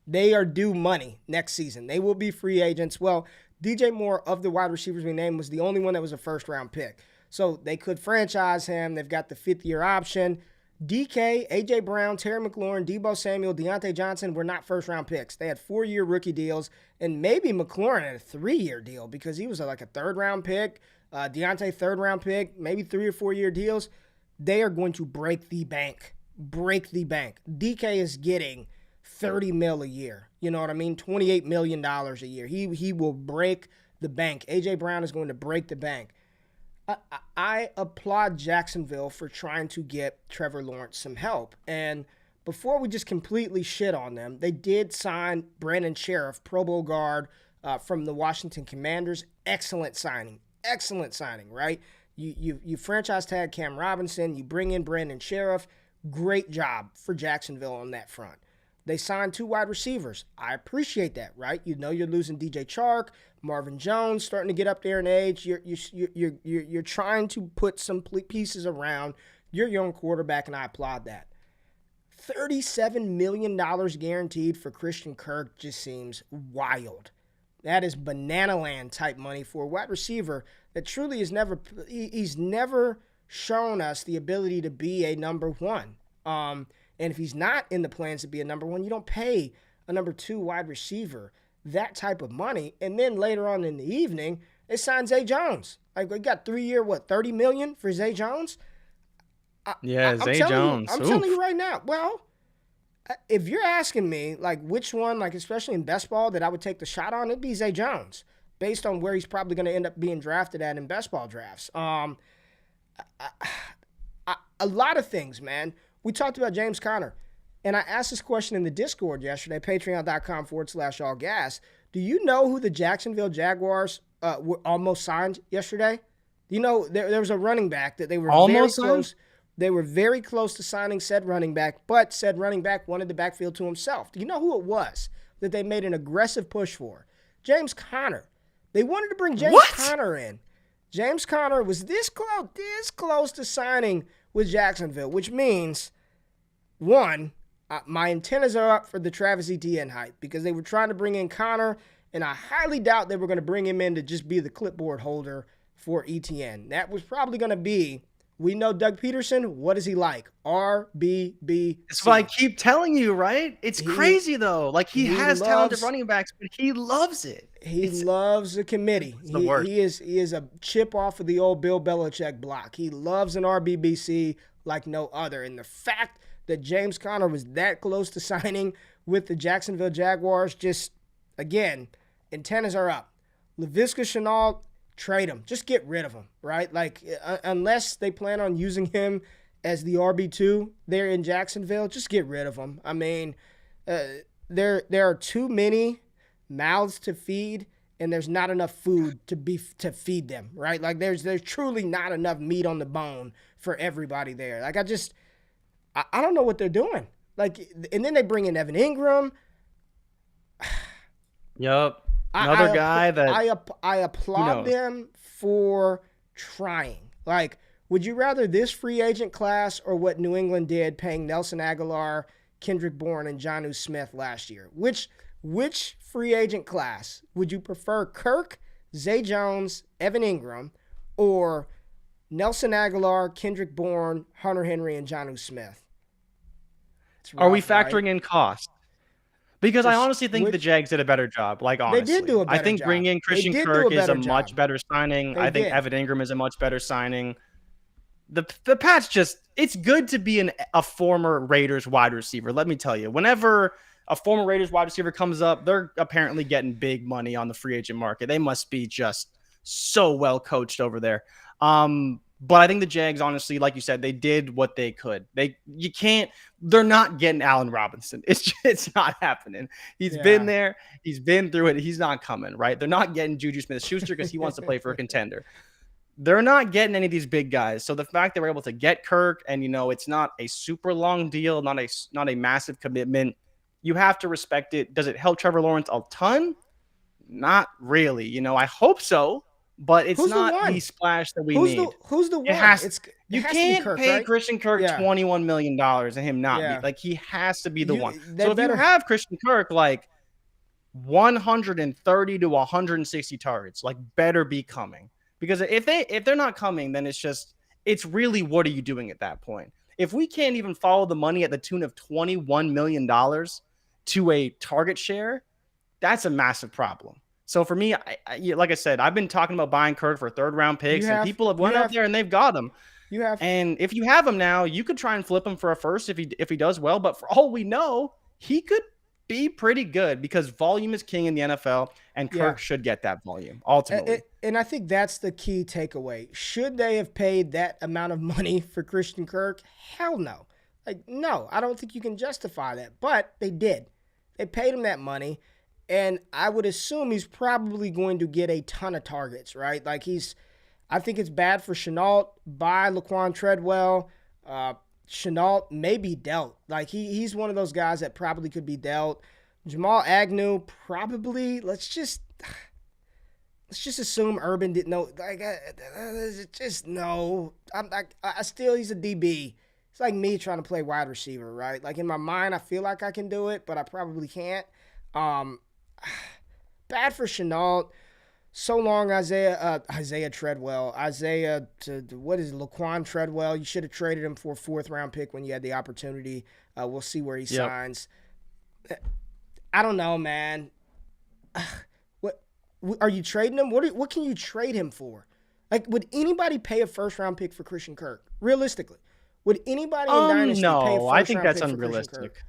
They are due money next season. They will be free agents. Well, DJ Moore, of the wide receivers we named, was the only one that was a first-round pick. So they could franchise him. They've got the 5th-year option. DK, A.J. Brown, Terry McLaurin, Deebo Samuel, Deontay Johnson were not first-round picks. They had 4-year rookie deals, and maybe McLaurin had a 3-year deal because he was a 3rd-round pick Deontay, third round pick, maybe 3 or 4 year deals. They are going to break the bank. Break the bank. DK is getting 30 mil a year. You know what I mean? $28 million a year. He will break the bank. A.J. Brown is going to break the bank. I applaud Jacksonville for trying to get Trevor Lawrence some help. And before we just completely shit on them, they did sign Brandon Sheriff, Pro Bowl guard from the Washington Commanders. Excellent signing. Excellent signing, right? You franchise tag Cam Robinson. You bring in Brandon Sheriff. Great job for Jacksonville on that front. They signed 2 wide receivers. I appreciate that, right? You know you're losing DJ Chark, Marvin Jones starting to get up there in age. You're trying to put some pieces around your young quarterback, and I applaud that. $37 million guaranteed for Christian Kirk just seems wild. That is banana land type money for a wide receiver that truly is he's never shown us the ability to be a number one. And if he's not in the plans to be a number one, you don't pay a number 2 wide receiver that type of money. And then later on in the evening, they signed Zay Jones. Like, we got 3 year, $30 million for Zay Jones? Zay Jones. I'm telling you right now. Well, if you're asking me, like, which one, like, especially in best ball, that I would take the shot on, it'd be Zay Jones, based on where he's probably going to end up being drafted at in best ball drafts. A lot of things, man. We talked about James Conner, and I asked this question in the Discord yesterday, patreon.com/allgas. Do you know who the Jacksonville Jaguars were almost signed yesterday? You know, there was a running back that they were almost very close. They were very close to signing said running back, but said running back wanted the backfield to himself. Do you know who it was that they made an aggressive push for? James Conner. They wanted to bring James Conner in. James Conner was this close to signing with Jacksonville, which means, one, my antennas are up for the Travis Etienne hype because they were trying to bring in Conner, and I highly doubt they were going to bring him in to just be the clipboard holder for Etienne. That was probably going to be, we know Doug Peterson, what is he like? RBB. It's what I keep telling you, right? It's crazy, though. Like, he has talented running backs, but he loves it. He loves the committee. It's the worst. He is a chip off of the old Bill Belichick block. He loves an RBBC like no other. And the fact that James Conner was that close to signing with the Jacksonville Jaguars, just, again, antennas are up. Laviska Shenault, trade him. Just get rid of him, right? Like, unless they plan on using him as the RB2 there in Jacksonville, just get rid of him. I mean, there are too many mouths to feed, and there's not enough food to feed them, right? Like, there's truly not enough meat on the bone for everybody there. Like, I don't know what they're doing. Like, and then they bring in Evan Ingram. Yep. Another guy that I applaud them for trying. Like, would you rather this free agent class or what New England did paying Nelson Aguilar, Kendrick Bourne, and Jonnu Smith last year? Which free agent class would you prefer? Kirk, Zay Jones, Evan Ingram, or Nelson Aguilar, Kendrick Bourne, Hunter Henry, and Jonnu Smith? Are we factoring in cost? Because I honestly think the Jags did a better job. Like, honestly, they did do a better job. I think bringing in Christian Kirk is a much better signing. I think Evan Ingram is a much better signing. The Pats it's good to be a former Raiders wide receiver. Let me tell you, whenever a former Raiders wide receiver comes up, they're apparently getting big money on the free agent market. They must be just so well coached over there. But I think the Jags, honestly, like you said, they did what they could. They're not getting Allen Robinson. It's not happening. He's been there. He's been through it. He's not coming, right? They're not getting Juju Smith-Schuster because he wants to play for a contender. They're not getting any of these big guys. So the fact they were able to get Kirk, and, it's not a super long deal, not a massive commitment, you have to respect it. Does it help Trevor Lawrence a ton? Not really. I hope so. But it's not the splash that we need. Who's the one? You can't pay Christian Kirk $21 million and him not be. Like, he has to be the one. So if you have Christian Kirk, like, 130 to 160 targets, like, better be coming. Because if they're not coming, then it's really, what are you doing at that point? If we can't even follow the money at the tune of $21 million to a target share, that's a massive problem. So for me, like I said, I've been talking about buying Kirk for 3rd-round picks, and people have went out there and they've got him. You have. And if you have him now, you could try and flip him for a first if he does well. But for all we know, he could be pretty good because volume is king in the NFL, and Kirk should get that volume ultimately. And I think that's the key takeaway. Should they have paid that amount of money for Christian Kirk? Hell no. Like, no, I don't think you can justify that. But they did. They paid him that money. And I would assume he's probably going to get a ton of targets, right? Like I think it's bad for Shenault by Laquan Treadwell. Shenault may be dealt. Like he's one of those guys that probably could be dealt. Jamal Agnew probably. Let's just assume Urban didn't know. Like just no. I still he's a DB. It's like me trying to play wide receiver, right? Like in my mind, I feel like I can do it, but I probably can't. Bad for Shenault. So long, Isaiah Treadwell. What is it, Laquan Treadwell? You should have traded him for a 4th-round pick when you had the opportunity. We'll see where he signs. I don't know, man. What are you trading him? What can you trade him for? Like, would anybody pay a 1st-round pick for Christian Kirk? Realistically, would anybody in Dynasty pay a 1st-round pick for Christian Kirk? No, I think that's unrealistic.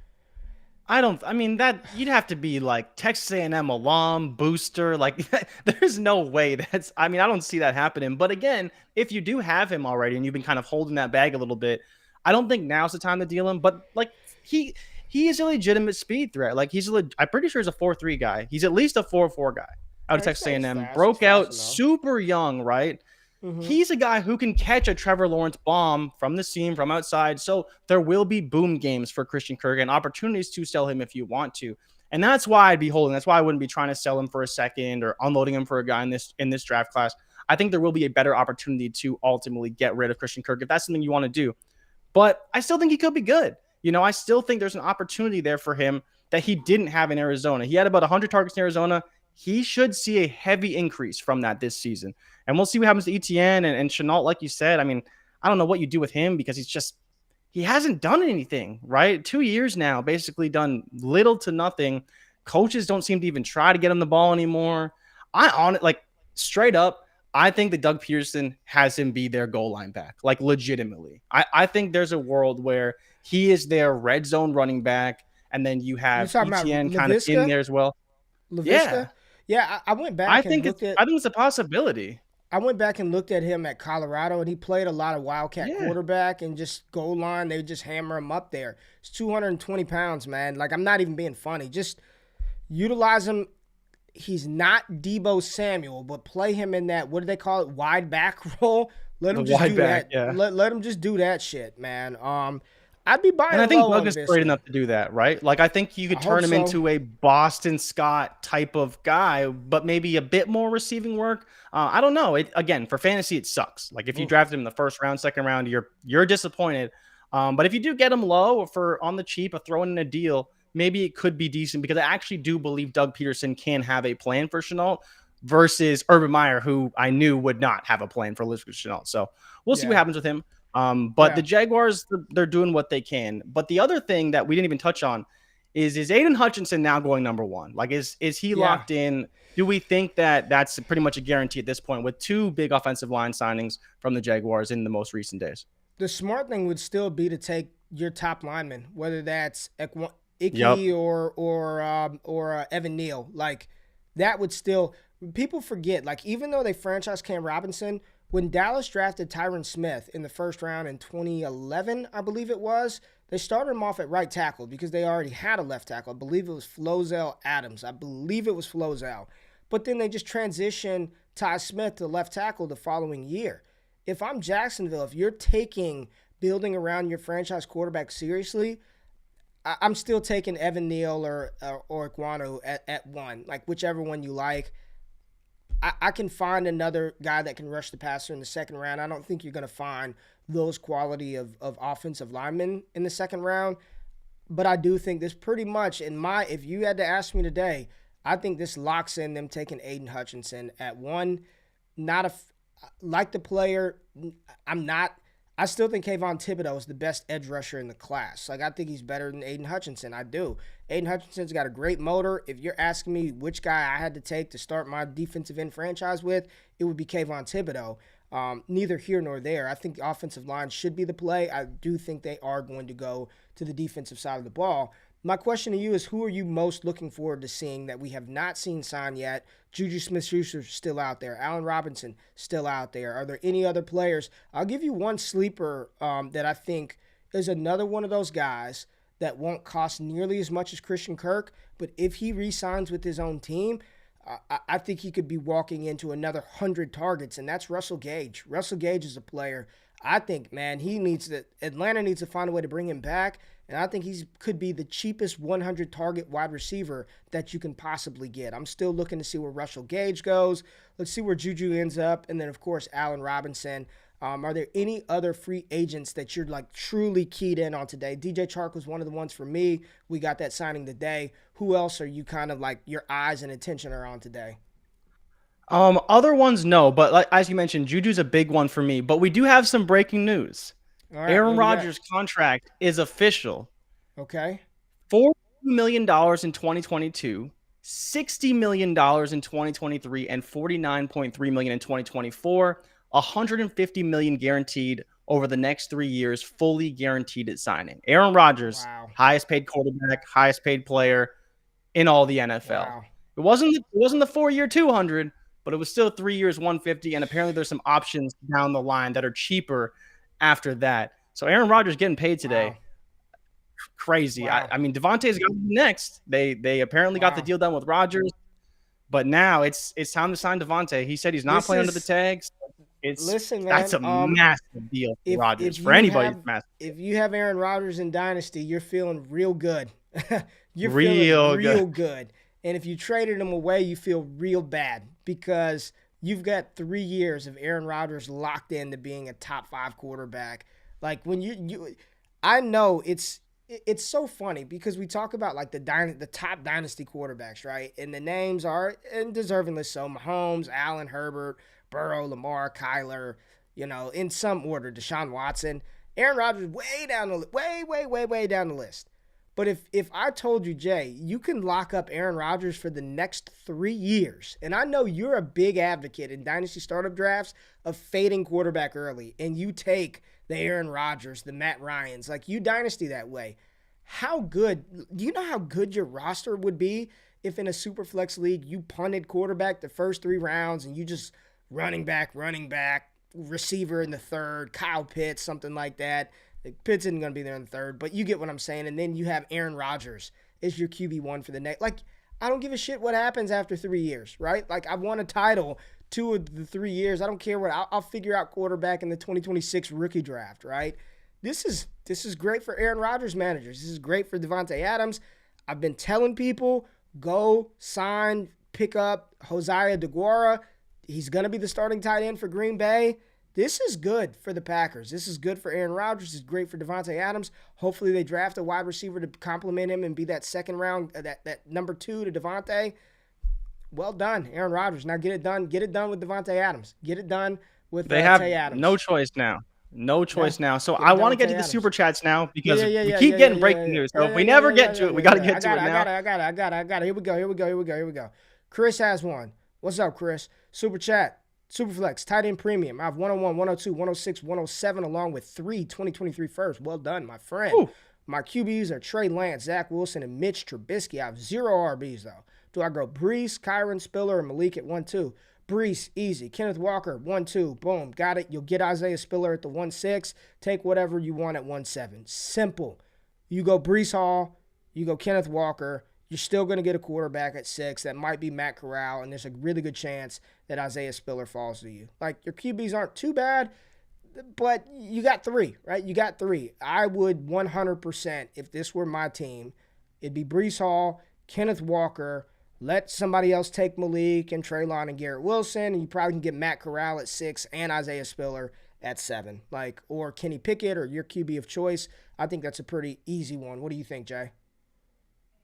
I mean, that you'd have to be like Texas A&M alum, booster. Like, there's no way I don't see that happening. But again, if you do have him already and you've been kind of holding that bag a little bit, I don't think now's the time to deal him. But like, he is a legitimate speed threat. Like, I'm pretty sure he's a 4.3 guy. He's at least a 4.4 guy out of Texas A&M. Broke out super young, right? Mm-hmm. He's a guy who can catch a Trevor Lawrence bomb from the seam, from outside. So there will be boom games for Christian Kirk and opportunities to sell him if you want to. And that's why I'd be holding. That's why I wouldn't be trying to sell him for a second or unloading him for a guy in this draft class. I think there will be a better opportunity to ultimately get rid of Christian Kirk if that's something you want to do. But I still think he could be good. I still think there's an opportunity there for him that he didn't have in Arizona. He had about 100 targets in Arizona. He should see a heavy increase from that this season. And we'll see what happens to Etienne and Shenault, like you said. I mean, I don't know what you do with him because he hasn't done anything, right? 2 years now, basically done little to nothing. Coaches don't seem to even try to get him the ball anymore. Straight up, I think that Doug Peterson has him be their goal line back, like legitimately. I think there's a world where he is their red zone running back, and then you have Etienne kind of in there as well. LaVisca? Yeah, I went back I think it's a possibility. I went back and looked at him at Colorado, and he played a lot of Wildcat quarterback and just goal line. They would just hammer him up there. It's 220 pounds, man. Like, I'm not even being funny. Just utilize him. He's not Deebo Samuel, but play him in that, what do they call it, wide back role. Let him just do that. Yeah. Let him just do that shit, man. I'd be buying. And I think Doug is great enough to do that, right? Like, I think you could turn him into a Boston Scott type of guy, but maybe a bit more receiving work. I don't know. Again, for fantasy, it sucks. Like, if you drafted him in the 1st round, 2nd round, you're disappointed. But if you do get him low or for on the cheap or throwing in a deal, maybe it could be decent because I actually do believe Doug Peterson can have a plan for Shenault versus Urban Meyer, who I knew would not have a plan for Shenault. So we'll see what happens with him. But the Jaguars, they're doing what they can. But the other thing that we didn't even touch on is Aiden Hutchinson now going number 1? Like, is he locked in? Do we think that that's pretty much a guarantee at this point with 2 big offensive line signings from the Jaguars in the most recent days? The smart thing would still be to take your top lineman, whether that's Icky or Evan Neal. Like, that would still – people forget. Like, even though they franchised Cam Robinson – when Dallas drafted Tyron Smith in the 1st round in 2011, I believe it was, they started him off at right tackle because they already had a left tackle. I believe it was Flozell Adams. But then they just transitioned Ty Smith to left tackle the following year. If I'm Jacksonville, if you're taking building around your franchise quarterback seriously, I'm still taking Evan Neal or Iguanu at 1, like whichever one you like. I can find another guy that can rush the passer in the 2nd round. I don't think you're going to find those quality of offensive linemen in the 2nd round. But I do think this pretty much, if you had to ask me today, I think this locks in them taking Aiden Hutchinson at 1. Like the player, I still think Kayvon Thibodeau is the best edge rusher in the class. Like, I think he's better than Aiden Hutchinson. I do. Aiden Hutchinson's got a great motor. If you're asking me which guy I had to take to start my defensive end franchise with, it would be Kayvon Thibodeau. Neither here nor there. I think the offensive line should be the play. I do think they are going to go to the defensive side of the ball. My question to you is, who are you most looking forward to seeing that we have not seen sign yet? Juju Smith-Schuster still out there. Allen Robinson still out there. Are there any other players? I'll give you one sleeper that I think is another one of those guys that won't cost nearly as much as Christian Kirk, but if he re-signs with his own team, I think he could be walking into another 100 targets, and that's Russell Gage. Russell Gage is a player. I think, man, Atlanta needs to find a way to bring him back, and I think he could be the cheapest 100-target wide receiver that you can possibly get. I'm still looking to see where Russell Gage goes. Let's see where Juju ends up, and then, of course, Allen Robinson. Are there any other free agents that you're like truly keyed in on today? DJ Chark was one of the ones for me. We got that signing today. Who else are you kind of like your eyes and attention are on today? Other ones, no, but like, as you mentioned, Juju's a big one for me. But we do have some breaking news. All right, Aaron Rodgers' contract is official. Okay. $42 million in 2022, $60 million in 2023, and $49.3 million in 2024. $150 million guaranteed over the next 3 years, fully guaranteed at signing. Aaron Rodgers, Wow. highest paid quarterback, highest paid player in all the NFL. Wow. It wasn't the 4-year 200, but it was still 3 years 150, and apparently there's some options down the line that are cheaper after that. So Aaron Rodgers getting paid today. Wow. Crazy. Wow. I mean, Devontae's got next. They apparently got the deal done with Rodgers, but now it's time to sign Devontae. He said he's not playing under the tags. Listen, man, that's a massive deal for Rodgers. For anybody, it's massive. If you have Aaron Rodgers in Dynasty, you're feeling real good. You're feeling real good. And if you traded him away, you feel real bad because you've got 3 years of Aaron Rodgers locked into being a top 5 quarterback. Like when I know it's so funny because we talk about like the top dynasty quarterbacks, right? And the names are, and deservingly so, Mahomes, Allen, Herbert, Burrow, Lamar, Kyler, in some order, Deshaun Watson. Aaron Rodgers way down way down the list. But if I told you, Jay, you can lock up Aaron Rodgers for the next 3 years, and I know you're a big advocate in dynasty startup drafts of fading quarterback early, and you take the Aaron Rodgers, the Matt Ryans, like you dynasty that way. Do you know how good your roster would be if in a super flex league you punted quarterback the first 3 rounds and you just running back, receiver in the third, Kyle Pitts, something like that. Pitts isn't going to be there in the third, but you get what I'm saying. And then you have Aaron Rodgers as your QB1 for the next. Like, I don't give a shit what happens after 3 years, right? Like, I've won a title 2 of the 3 years. I don't care what. I'll figure out quarterback in the 2026 rookie draft, right? This is great for Aaron Rodgers managers. This is great for Devontae Adams. I've been telling people, go sign, pick up Josiah DeGuara. He's going to be the starting tight end for Green Bay. This is good for the Packers. This is good for Aaron Rodgers. This is great for Devontae Adams. Hopefully they draft a wide receiver to complement him and be that second round, that number 2 to Devontae. Well done, Aaron Rodgers. Now get it done. Get it done with Devontae Adams. Get it done with Tay Adams. They have no choice now. Now. So I want to get to the super chats now because we keep getting breaking news. So if we never get to it, we got to get to it now. I got it. Here we go. Chris has one. What's up, Chris? Super chat. Superflex, tight end premium. I have 101, 102, 106, 107, along with 3 2023 first. Well done, my friend. Ooh. My QBs are Trey Lance, Zach Wilson, and Mitch Trubisky. I have 0 RBs, though. Do I go Brees, Kyron, Spiller, and Malik at 1-2? Brees, easy. Kenneth Walker, 1-2. Boom, got it. You'll get Isaiah Spiller at the 1-6. Take whatever you want at 1-7. Simple. You go Brees Hall, you go Kenneth Walker. You're still going to get a quarterback at 6. That might be Matt Corral, and there's a really good chance that Isaiah Spiller falls to you. Like, your QBs aren't too bad, but you got 3, right? You got 3. I would 100%, if this were my team, it'd be Brees Hall, Kenneth Walker, let somebody else take Malik and Treylon and Garrett Wilson, and you probably can get Matt Corral at 6 and Isaiah Spiller at 7. Like, or Kenny Pickett or your QB of choice. I think that's a pretty easy one. What do you think, Jay?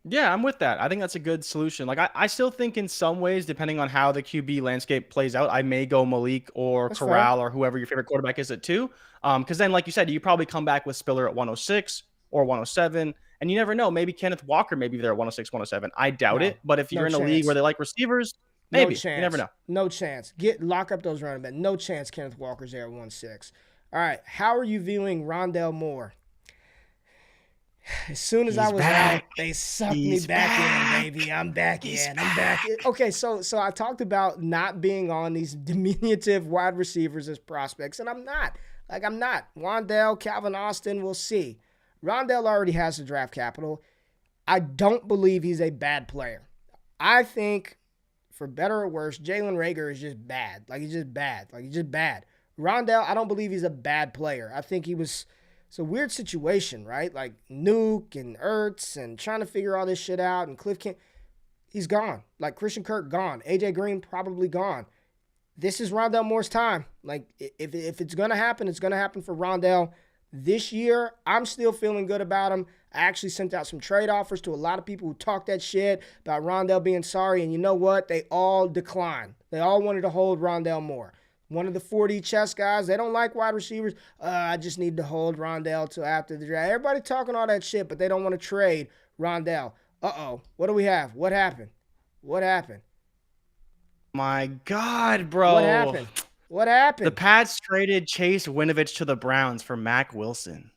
Yeah, I'm with that. I think that's a good solution. Like I still think in some ways, depending on how the QB landscape plays out, I may go Malik or That's fair. Corral or whoever your favorite quarterback is at 2. Because then, like you said, you probably come back with Spiller at 106 or 107, and you never know. Maybe Kenneth Walker maybe there at 106, 107. I doubt No, it. But if no you're in a league where chance. they like receivers, No maybe. You never chance. know. No chance. Lock up those running backs. No chance Kenneth Walker's there at 1-6. All right. How are you viewing Rondelle Moore? As soon as I was out, they sucked me back in, baby. I'm back in. I'm back in. Okay, so I talked about not being on these diminutive wide receivers as prospects, and I'm not. I'm not. Rondelle, Calvin Austin, we'll see. Rondelle already has the draft capital. I don't believe he's a bad player. I think, for better or worse, Jalen Reagor is just bad. He's just bad. He's just bad. Rondelle, I don't believe he's a bad player. I think it's a weird situation, right? Like Nuke and Ertz and trying to figure all this shit out, and Cliff King, he's gone. Like Christian Kirk, gone. AJ Green, probably gone. This is Rondelle Moore's time. If it's going to happen, it's going to happen for Rondelle. This year, I'm still feeling good about him. I actually sent out some trade offers to a lot of people who talked that shit about Rondelle being sorry, and you know what? They all declined. They all wanted to hold Rondelle Moore. One of the 4D chess guys, they don't like wide receivers. I just need to hold Rondelle till after the draft. Everybody talking all that shit, but they don't want to trade Rondelle. Uh-oh. What do we have? What happened? What happened? My God, bro. What happened? What happened? The Pats traded Chase Winovich to the Browns for Mac Wilson.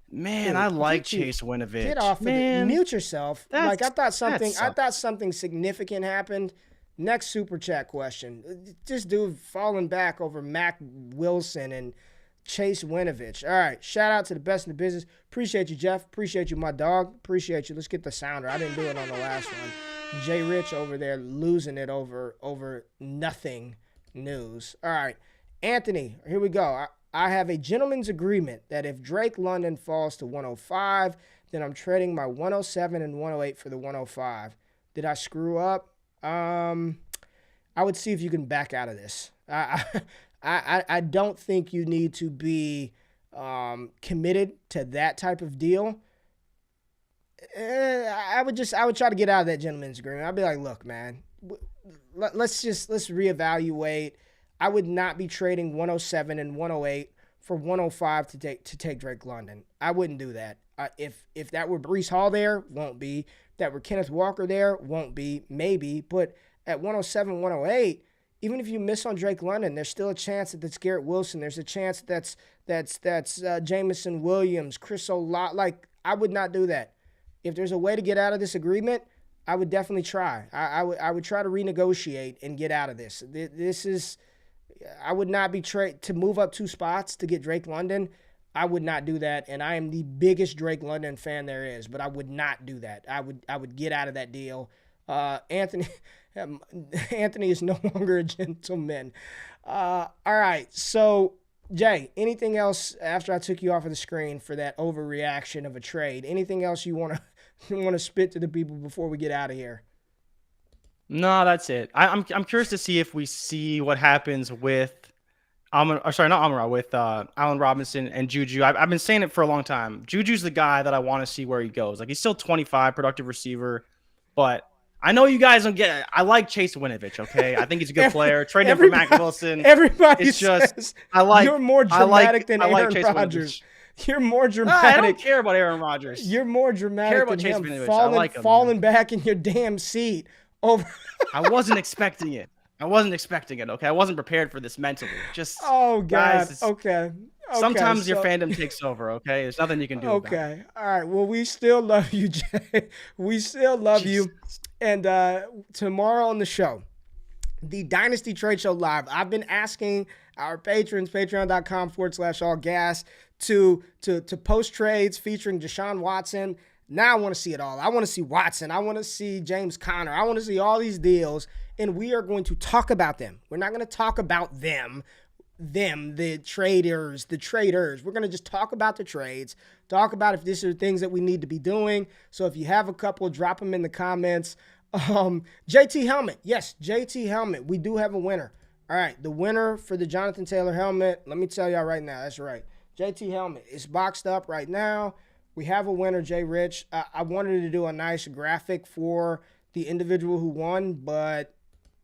Man, dude, I like Chase Winovich. Get off man. of it. Mute yourself. I thought something significant happened. Next super chat question. This dude falling back over Mac Wilson and Chase Winovich. All right. Shout out to the best in the business. Appreciate you, Jeff. Appreciate you, my dog. Appreciate you. Let's get the sounder. I didn't do it on the last one. Jay Rich over there losing it over nothing news. All right. Anthony, here we go. I have a gentleman's agreement that if Drake London falls to 105, then I'm trading my 107 and 108 for the 105. Did I screw up? I would see if you can back out of this. I don't think you need to be committed to that type of deal. I would try to get out of that gentleman's agreement. I'd be like, look, man, let's reevaluate. I would not be trading 107 and 108 for 105 to take Drake London. I wouldn't do that. If that were Breece Hall there, won't be. If that were Kenneth Walker there, won't be. Maybe. But at 107, 108, even if you miss on Drake London, there's still a chance that that's Garrett Wilson. There's a chance that's Jamison Williams, Chris Olave. I would not do that. If there's a way to get out of this agreement, I would definitely try. I would try to renegotiate and get out of this. I would not be to move up 2 spots to get Drake London. I would not do that, and I am the biggest Drake London fan there is, but I would not do that. I would get out of that deal. Anthony is no longer a gentleman. All right, so Jay, anything else after I took you off of the screen for that overreaction of a trade? Anything else you want to spit to the people before we get out of here? No, that's it. I'm curious to see if we see what happens with Allen Robinson and Juju. I've been saying it for a long time. Juju's the guy that I want to see where he goes. He's still 25, productive receiver, but I know you guys don't get it. I like Chase Winovich, okay? I think he's a good player. Trade him for Mac Wilson. Everybody says you're more dramatic than Aaron Rodgers. You're more dramatic. I don't care about Aaron Rodgers. You're more dramatic than him falling back in your damn seat. I wasn't expecting it. Okay? I wasn't prepared for this mentally. God. Guys, okay. Sometimes your fandom takes over, okay? There's nothing you can do about it. Okay. All right. Well, we still love you, Jay. We still love you. And tomorrow on the show, the Dynasty Trade Show Live, I've been asking our patrons, patreon.com/allgas, to post trades featuring Deshaun Watson. Now I want to see it all. I want to see Watson. I want to see James Conner. I want to see all these deals, and we are going to talk about them. We're not going to talk about them, the traders. We're going to just talk about the trades, talk about if these are things that we need to be doing. So if you have a couple, drop them in the comments. JT helmet. Yes, JT helmet. We do have a winner. All right, the winner for the Jonathan Taylor helmet, let me tell y'all right now. That's right. JT helmet is boxed up right now. We have a winner, Jay Rich. I wanted to do a nice graphic for the individual who won, but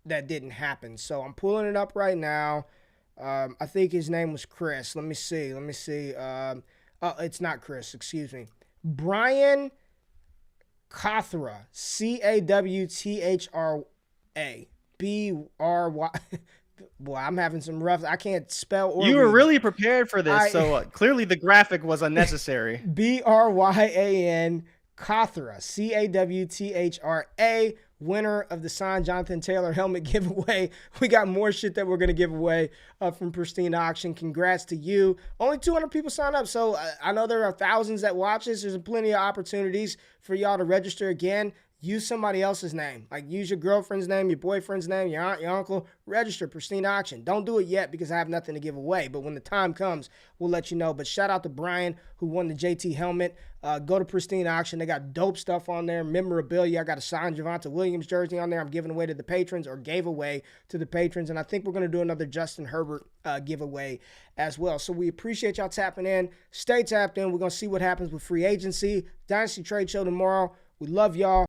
that didn't happen. So I'm pulling it up right now. I think his name was Chris. Let me see. It's not Chris. Excuse me. Brian Cawthra. Cawthra. B-R-Y. Boy, I'm having some rough. I can't spell or You were read. really prepared for this, so clearly the graphic was unnecessary. Bryan Cawthra, Cawthra, winner of the signed Jonathan Taylor helmet giveaway. We got more shit that we're going to give away from Pristine Auction. Congrats to you. Only 200 people signed up, so I know there are thousands that watch this. There's plenty of opportunities for y'all to register again. Use somebody else's name. Like, use your girlfriend's name, your boyfriend's name, your aunt, your uncle. Register Pristine Auction. Don't do it yet because I have nothing to give away. But when the time comes, we'll let you know. But shout out to Brian who won the JT helmet. Go to Pristine Auction. They got dope stuff on there. Memorabilia. I got a signed Javonte Williams jersey on there. I'm giving away to the patrons, or gave away to the patrons. And I think we're going to do another Justin Herbert giveaway as well. So we appreciate y'all tapping in. Stay tapped in. We're going to see what happens with free agency. Dynasty Trade Show tomorrow. We love y'all.